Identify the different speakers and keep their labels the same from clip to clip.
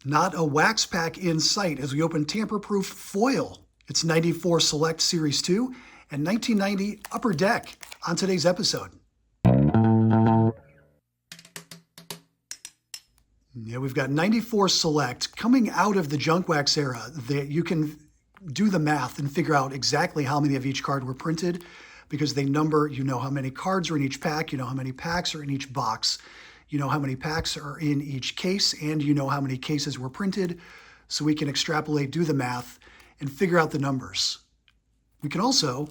Speaker 1: Not a wax pack in sight as we open tamper-proof foil. It's 94 Select Series 2 and 1990 Upper Deck on today's episode. Yeah, we've got 94 Select coming out of the junk wax era that you can do the math and figure out exactly how many of each card were printed because they number, you know how many cards are in each pack, you know how many packs are in each box, you know how many packs are in each case, and you know how many cases were printed, so we can extrapolate, do the math, and figure out the numbers. We can also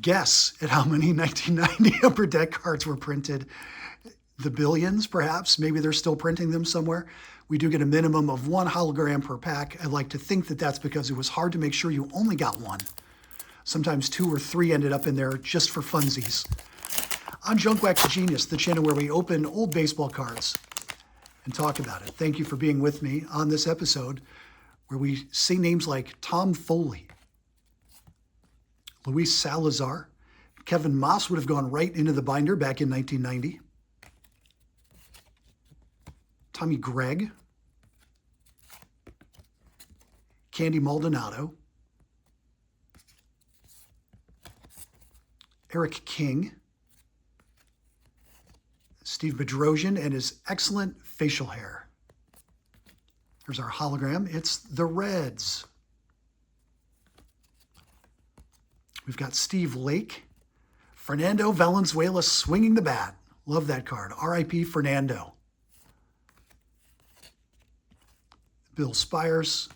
Speaker 1: guess at how many 1990 Upper Deck cards were printed. The billions, perhaps. Maybe they're still printing them somewhere. We do get a minimum of 1 hologram per pack. I like to think that that's because it was hard to make sure you only got 1. Sometimes 2 or 3 ended up in there just for funsies. On Junk Wax Genius, the channel where we open old baseball cards and talk about it. Thank you for being with me on this episode where we say names like Tom Foley, Luis Salazar. Kevin Moss would have gone right into the binder back in 1990. Tommy Gregg, Candy Maldonado, Eric King, Steve Bedrosian and his excellent facial hair. Here's our hologram. It's the Reds. We've got Steve Lake, Fernando Valenzuela swinging the bat. Love that card. R.I.P. Fernando. Bill Spires,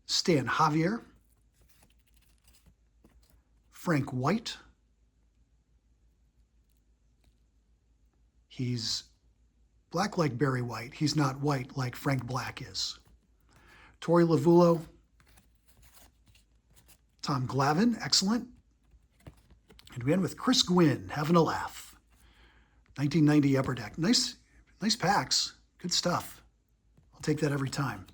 Speaker 1: Stan Javier, Frank White. He's black like Barry White. He's not white like Frank Black is. Torey Lovullo, Tom Glavine, excellent. And we end with Chris Gwynn, having a laugh. 1990 Upper Deck. Nice packs. Good stuff. Take that every time.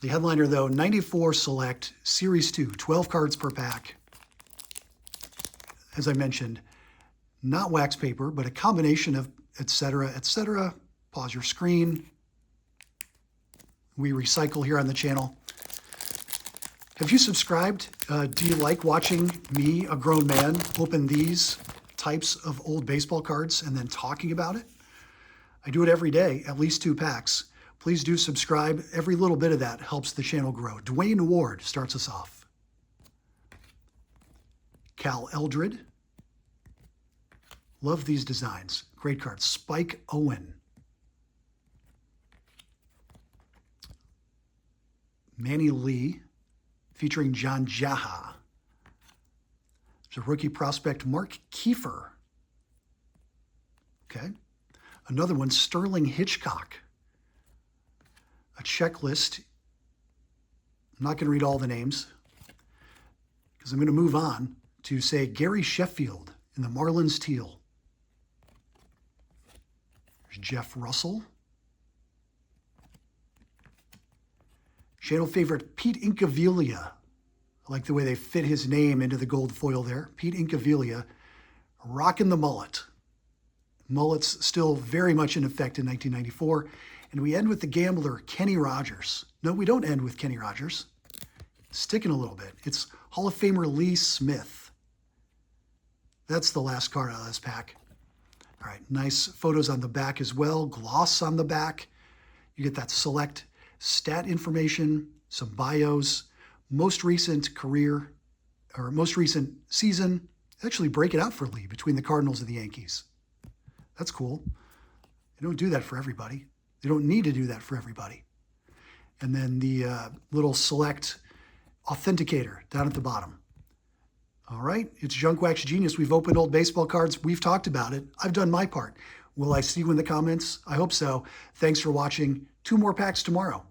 Speaker 1: The headliner, though, 94 Select Series 2, 12 cards per pack. As I mentioned, not wax paper, but a combination of et cetera, et cetera. Pause your screen. We recycle here on the channel. Have you subscribed? Do you like watching me, a grown man, open these types of old baseball cards and then talking about it? I do it every day, at least 2 packs. Please do subscribe. Every little bit of that helps the channel grow. Dwayne Ward starts us off. Cal Eldred. Love these designs. Great cards. Spike Owen. Manny Lee, featuring John Jaha. There's a rookie prospect, Mark Kiefer. Okay. Another one, Sterling Hitchcock. A checklist. I'm not going to read all the names because I'm going to move on to, say, Gary Sheffield in the Marlins teal. There's Jeff Russell. Channel favorite, Pete Incaviglia. I like the way they fit his name into the gold foil there. Pete Incaviglia, rocking the mullet. Mullet's still very much in effect in 1994. And we end with the gambler, Kenny Rogers. No, we don't end with Kenny Rogers. Sticking a little bit. It's Hall of Famer Lee Smith. That's the last card out of this pack. All right, nice photos on the back as well. Gloss on the back. You get that select stat information, some bios, most recent career, or most recent season. Actually break it out for Lee between the Cardinals and the Yankees. That's cool. They don't do that for everybody. They don't need to do that for everybody. And then the little select authenticator down at the bottom. All right, it's Junk Wax Genius. We've opened old baseball cards. We've talked about it. I've done my part. Will I see you in the comments? I hope so. Thanks for watching. 2 more packs tomorrow.